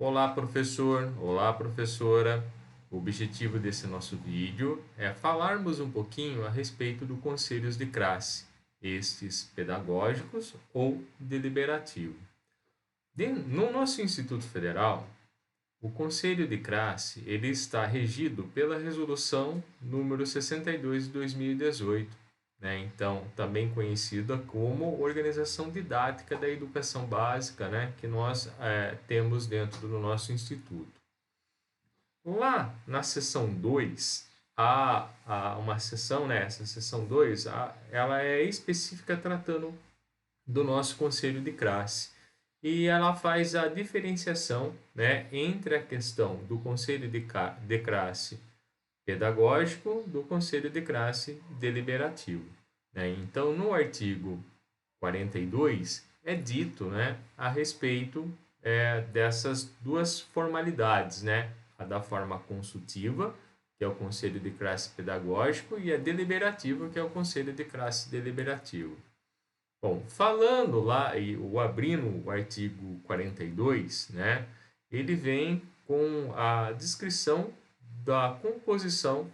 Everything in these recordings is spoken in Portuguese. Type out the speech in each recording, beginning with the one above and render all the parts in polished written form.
Olá, professor! Olá, professora! O objetivo desse nosso vídeo é falarmos um pouquinho a respeito do conselhos de classe, estes pedagógicos ou deliberativos. No nosso Instituto Federal, o conselho de classe ele está regido pela resolução número 62 de 2018, né? Então, também conhecida como Organização Didática da Educação Básica, né? Que nós temos dentro do nosso instituto. Lá na seção 2, há uma seção, né? Essa seção 2, ela é específica tratando do nosso conselho de classe. E ela faz a diferenciação, né, entre a questão do conselho de classe pedagógico do conselho de classe deliberativo, né? Então, no artigo 42 é dito, né, a respeito dessas duas formalidades, né? A da forma consultiva, que é o conselho de classe pedagógico, e a deliberativa, que é o conselho de classe deliberativo. Bom, falando lá e o abrindo o artigo 42, né, ele vem com a descrição da composição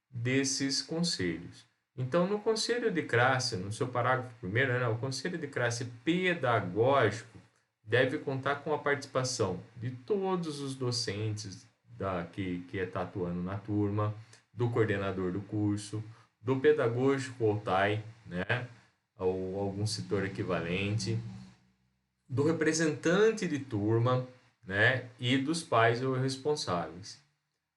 desses conselhos. Então, no conselho de classe, no seu parágrafo primeiro, né, o conselho de classe pedagógico deve contar com a participação de todos os docentes que está atuando na turma, do coordenador do curso, do pedagógico ou TAI, né, ou algum setor equivalente, do representante de turma, né, e dos pais ou responsáveis.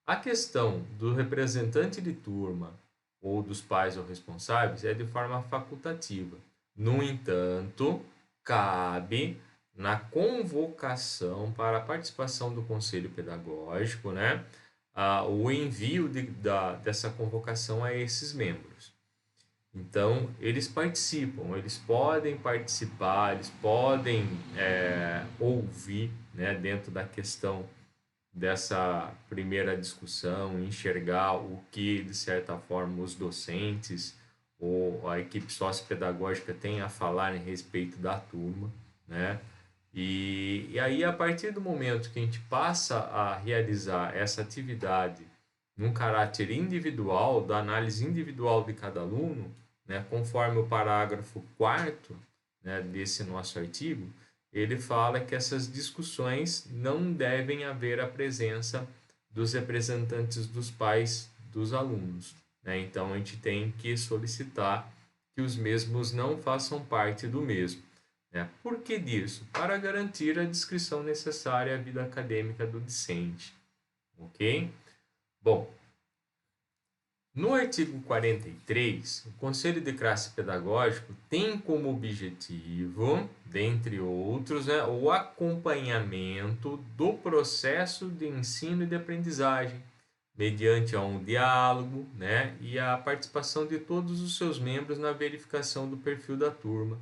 A questão do representante de turma ou dos pais ou responsáveis é de forma facultativa. No entanto, cabe na convocação para a participação do conselho pedagógico, né, o envio dessa convocação a esses membros. Então, eles participam, eles podem participar, eles podem ouvir, né, dentro da questão dessa primeira discussão, enxergar o que, de certa forma, os docentes ou a equipe sociopedagógica tem a falar em respeito da turma, né? E aí, a partir do momento que a gente passa a realizar essa atividade num caráter individual, da análise individual de cada aluno, né, conforme o parágrafo 4º, né, desse nosso artigo, ele fala que essas discussões não devem haver a presença dos representantes dos pais dos alunos, né? Então, a gente tem que solicitar que os mesmos não façam parte do mesmo, né? Por que disso? Para garantir a descrição necessária à vida acadêmica do discente, ok? Bom, no artigo 43, o Conselho de Classe Pedagógico tem como objetivo, dentre outros, né, o acompanhamento do processo de ensino e de aprendizagem, mediante um diálogo, né, e a participação de todos os seus membros na verificação do perfil da turma,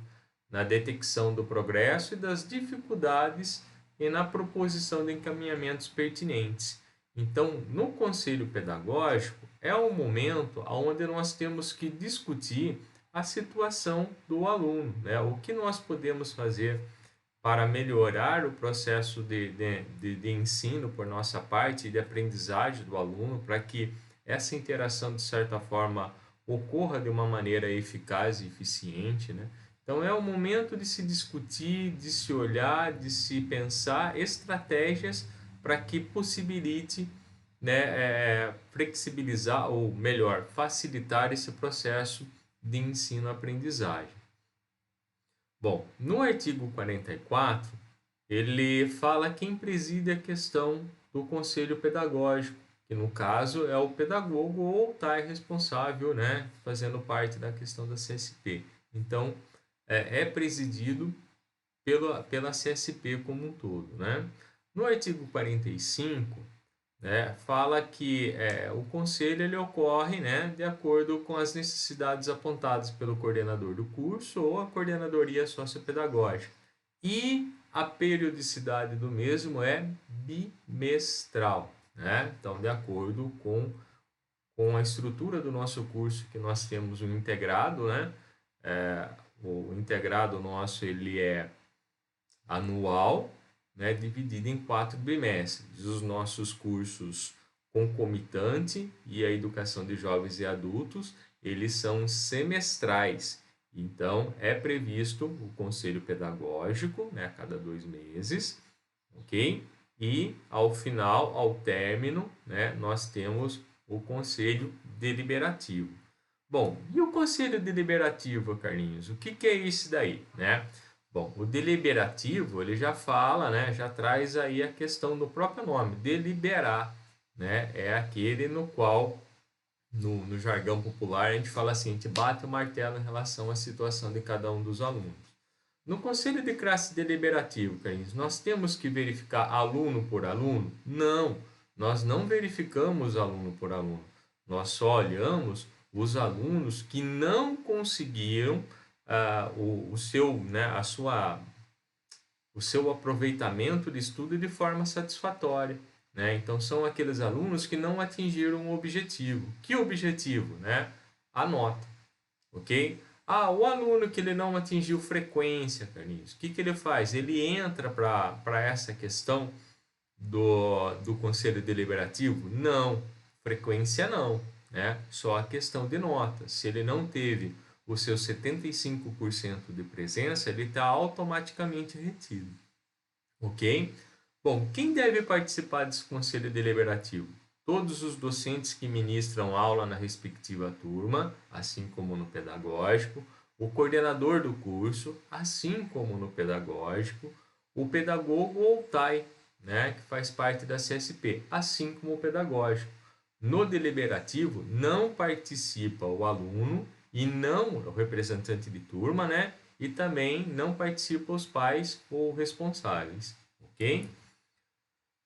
na detecção do progresso e das dificuldades e na proposição de encaminhamentos pertinentes. Então, no conselho pedagógico, é um momento onde nós temos que discutir a situação do aluno, né? O que nós podemos fazer para melhorar o processo de ensino por nossa parte e de aprendizagem do aluno, para que essa interação, de certa forma, ocorra de uma maneira eficaz e eficiente, né? Então, é o momento de se discutir, de se olhar, de se pensar estratégias para que possibilite, né, flexibilizar ou melhor, facilitar esse processo de ensino-aprendizagem. Bom, no artigo 44, ele fala quem preside a questão do conselho pedagógico, que no caso é o pedagogo ou o TAI responsável, né, fazendo parte da questão da CSP. Então, é presidido pela CSP como um todo, né? No artigo 45, né, fala que o conselho ele ocorre, né, de acordo com as necessidades apontadas pelo coordenador do curso ou a coordenadoria sociopedagógica. E a periodicidade do mesmo é bimestral, né? Então, de acordo com a estrutura do nosso curso, que nós temos um integrado, né? O integrado nosso ele é anual, né, dividida em 4 bimestres. Os nossos cursos concomitante e a educação de jovens e adultos, eles são semestrais. Então, é previsto o conselho pedagógico, né, a cada 2 meses, ok? E ao final, ao término, né, nós temos o conselho deliberativo. Bom, e o conselho deliberativo, Carlinhos? O que é isso daí, né? Bom, o deliberativo, ele já fala, né, já traz aí a questão do próprio nome, deliberar, né? É aquele no qual, no jargão popular, a gente fala assim, a gente bate o martelo em relação à situação de cada um dos alunos. No conselho de classe deliberativo, Carlinhos, nós temos que verificar aluno por aluno? Não, nós não verificamos aluno por aluno. Nós só olhamos os alunos que não conseguiram o seu aproveitamento de estudo de forma satisfatória, né? Então, são aqueles alunos que não atingiram o objetivo. Que objetivo, né? A nota, ok? O aluno que ele não atingiu frequência, Carlinhos, o que ele faz? Ele entra para essa questão do conselho deliberativo? Não, frequência não, né? Só a questão de nota. Se ele não teve o seu 75% de presença, ele está automaticamente retido, ok? Bom, quem deve participar desse conselho deliberativo? Todos os docentes que ministram aula na respectiva turma, assim como no pedagógico, o coordenador do curso, assim como no pedagógico, o pedagogo ou TAI, né, que faz parte da CSP, assim como o pedagógico. No deliberativo não participa o aluno e não o representante de turma, né? E também não participam os pais ou responsáveis, ok?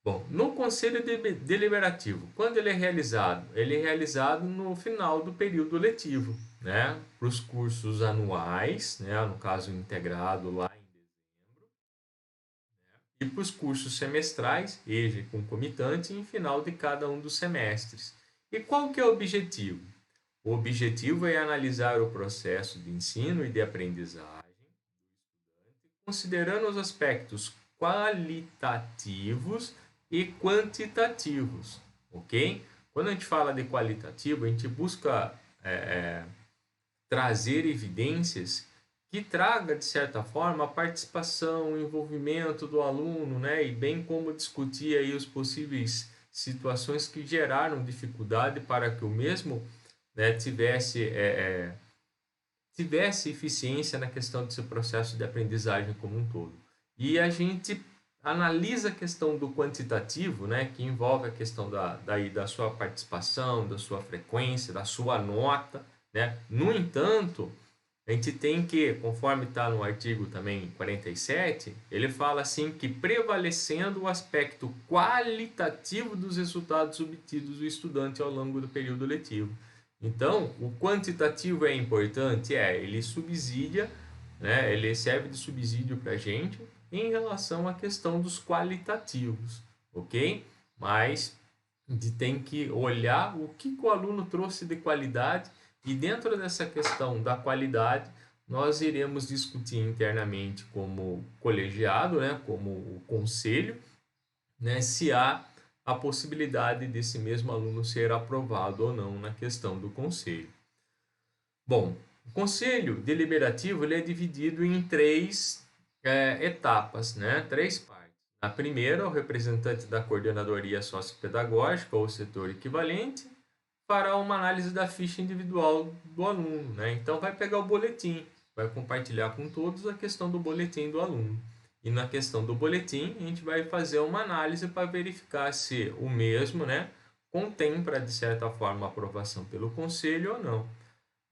Bom, no conselho deliberativo, quando ele é realizado? Ele é realizado no final do período letivo, né? Para os cursos anuais, né? No caso integrado lá em dezembro, e para os cursos semestrais, EJA e concomitante, em final de cada um dos semestres. E qual que é o objetivo? O objetivo é analisar o processo de ensino e de aprendizagem, considerando os aspectos qualitativos e quantitativos, ok? Quando a gente fala de qualitativo, a gente busca trazer evidências que traga, de certa forma, a participação, o envolvimento do aluno, né? E bem como discutir aí os possíveis situações que geraram dificuldade para que o mesmo, né, tivesse eficiência na questão desse processo de aprendizagem como um todo. E a gente analisa a questão do quantitativo, né, que envolve a questão da sua participação, da sua frequência, da sua nota, né? No entanto, a gente tem que, conforme está no artigo também 47, ele fala assim que prevalecendo o aspecto qualitativo dos resultados obtidos do estudante ao longo do período letivo. Então, o quantitativo é importante? Ele subsidia, né? Ele serve de subsídio para a gente em relação à questão dos qualitativos, ok? Mas tem que olhar o que o aluno trouxe de qualidade e dentro dessa questão da qualidade, nós iremos discutir internamente como colegiado, né? Como o conselho, né, se há a possibilidade desse mesmo aluno ser aprovado ou não na questão do conselho. Bom, o conselho deliberativo ele é dividido em três etapas, né? Três partes. A primeira, o representante da coordenadoria sociopedagógica ou setor equivalente fará uma análise da ficha individual do aluno, né? Então vai pegar o boletim, vai compartilhar com todos a questão do boletim do aluno. E na questão do boletim, a gente vai fazer uma análise para verificar se o mesmo, né, contempla de certa forma a aprovação pelo conselho ou não.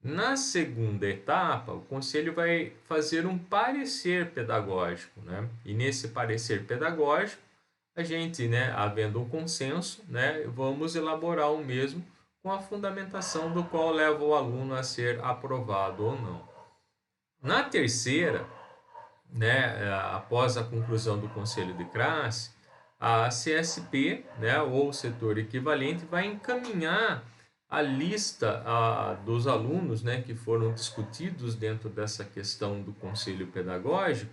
Na segunda etapa, o conselho vai fazer um parecer pedagógico, né? E nesse parecer pedagógico, a gente, né, havendo um consenso, né, vamos elaborar o mesmo com a fundamentação do qual leva o aluno a ser aprovado ou não. Na terceira, né, após a conclusão do conselho de classe, a CSP, né, ou o setor equivalente, vai encaminhar a lista dos alunos, né, que foram discutidos dentro dessa questão do conselho pedagógico,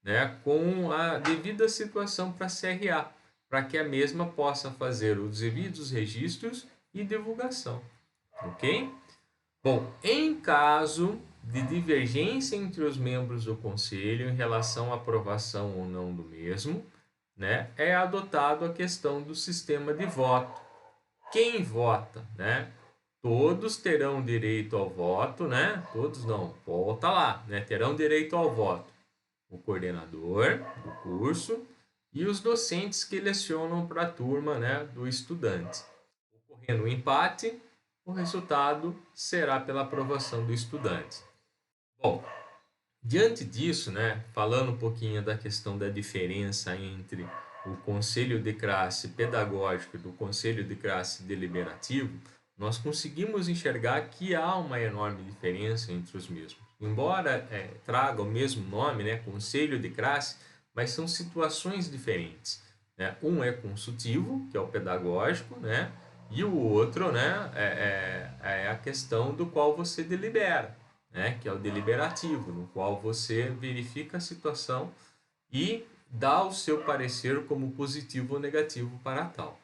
né, com a devida situação para a CRA, para que a mesma possa fazer os devidos registros e divulgação, ok? Bom, em caso de divergência entre os membros do conselho em relação à aprovação ou não do mesmo, né, é adotado a questão do sistema de voto. Quem vota, né? Todos terão direito ao voto, né? Todos não, volta lá, né? Terão direito ao voto. O coordenador do curso e os docentes que lecionam para a turma, né, do estudante. Ocorrendo o empate, o resultado será pela aprovação do estudante. Bom, diante disso, né, falando um pouquinho da questão da diferença entre o conselho de classe pedagógico e do conselho de classe deliberativo, nós conseguimos enxergar que há uma enorme diferença entre os mesmos. Embora traga o mesmo nome, né, conselho de classe, mas são situações diferentes, né? Um é consultivo, que é o pedagógico, né, e o outro, né, é a questão do qual você delibera, né, que é o deliberativo, no qual você verifica a situação e dá o seu parecer como positivo ou negativo para tal.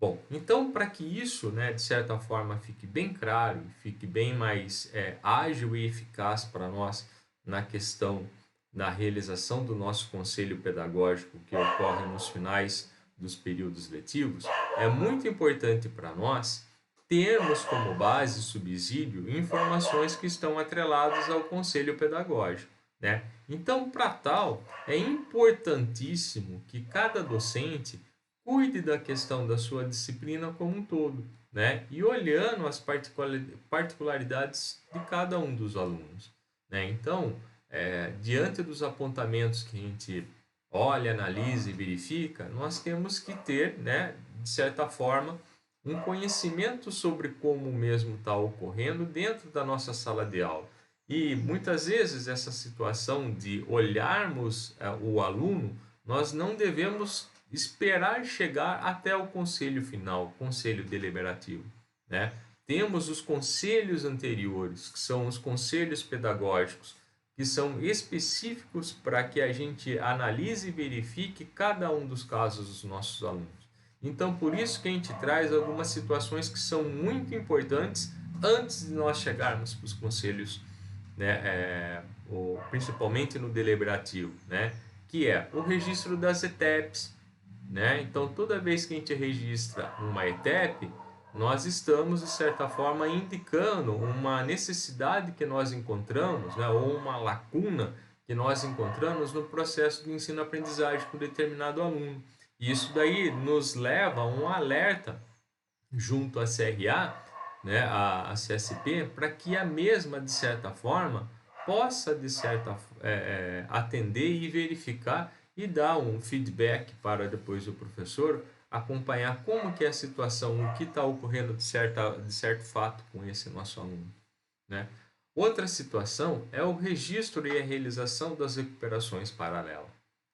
Bom, então para que isso, né, de certa forma, fique bem claro, fique bem mais ágil e eficaz para nós na questão da realização do nosso conselho pedagógico que ocorre nos finais dos períodos letivos, é muito importante para nós termos como base subsídio informações que estão atreladas ao conselho pedagógico, né? Então, para tal, é importantíssimo que cada docente cuide da questão da sua disciplina como um todo, né? E olhando as particularidades de cada um dos alunos, né? Então, diante dos apontamentos que a gente olha, analisa e verifica, nós temos que ter, né, de certa forma, um conhecimento sobre como mesmo está ocorrendo dentro da nossa sala de aula. E muitas vezes essa situação de olharmos o aluno, nós não devemos esperar chegar até o conselho final, o conselho deliberativo, né? Temos os conselhos anteriores, que são os conselhos pedagógicos, que são específicos para que a gente analise e verifique cada um dos casos dos nossos alunos. Então, por isso que a gente traz algumas situações que são muito importantes antes de nós chegarmos para os conselhos, né, principalmente no deliberativo, né, que é o registro das ETEPs, né? Então, toda vez que a gente registra uma ETEP, nós estamos, de certa forma, indicando uma necessidade que nós encontramos, né, ou uma lacuna que nós encontramos no processo de ensino-aprendizagem com determinado aluno. E isso daí nos leva a um alerta junto à CRA, né, a CSP, para que a mesma, de certa forma, possa, de certa atender e verificar e dar um feedback para depois o professor acompanhar como que é a situação, o que está ocorrendo de certo fato com esse nosso aluno, né? Outra situação é o registro e a realização das recuperações paralelas,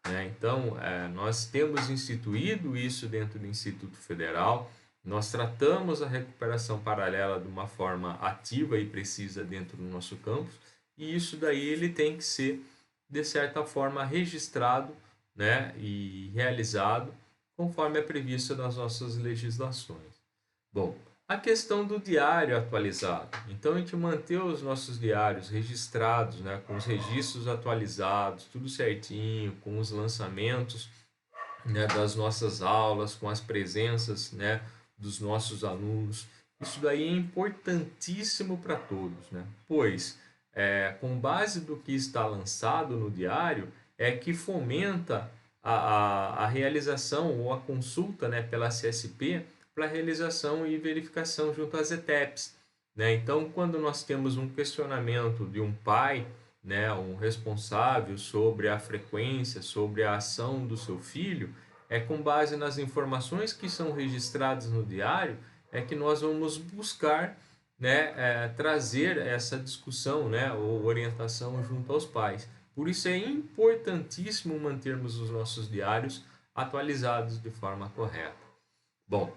né? Então, nós temos instituído isso dentro do Instituto Federal, nós tratamos a recuperação paralela de uma forma ativa e precisa dentro do nosso campus, e isso daí ele tem que ser, de certa forma, registrado, né, e realizado conforme é previsto nas nossas legislações. Bom, a questão do diário atualizado. Então, a gente manter os nossos diários registrados, né, com os registros atualizados, tudo certinho, com os lançamentos, né, das nossas aulas, com as presenças, né, dos nossos alunos. Isso daí é importantíssimo para todos, né? Pois, com base do que está lançado no diário, é que fomenta a realização ou a consulta, né, pela CSP para realização e verificação junto às ETEPs, né? Então, quando nós temos um questionamento de um pai, né, um responsável sobre a frequência, sobre a ação do seu filho, com base nas informações que são registradas no diário, é que nós vamos buscar, né, trazer essa discussão, né, ou orientação junto aos pais. Por isso é importantíssimo mantermos os nossos diários atualizados de forma correta. Bom,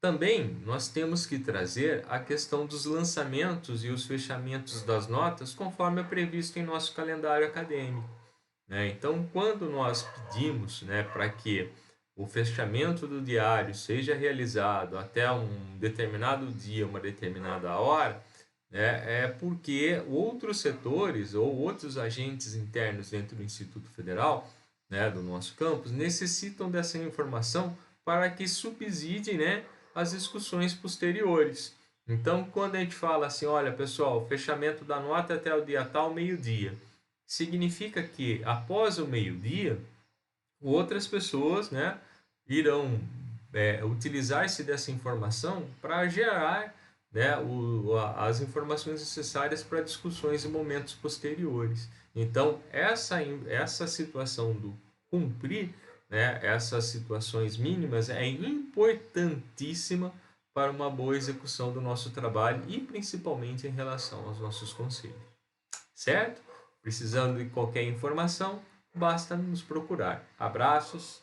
também nós temos que trazer a questão dos lançamentos e os fechamentos das notas conforme é previsto em nosso calendário acadêmico, né? Então, quando nós pedimos, né, para que o fechamento do diário seja realizado até um determinado dia, uma determinada hora, né, é porque outros setores ou outros agentes internos dentro do Instituto Federal, né, do nosso campus, necessitam dessa informação para que subside, né, as discussões posteriores. Então, quando a gente fala assim, olha, pessoal, fechamento da nota até o dia tal, meio-dia, significa que após o meio-dia, outras pessoas, né, irão utilizar-se dessa informação para gerar, né, as informações necessárias para discussões em momentos posteriores. Então, essa situação do cumprir, né, essas situações mínimas é importantíssima para uma boa execução do nosso trabalho e principalmente em relação aos nossos conselhos. Certo? Precisando de qualquer informação, basta nos procurar. Abraços.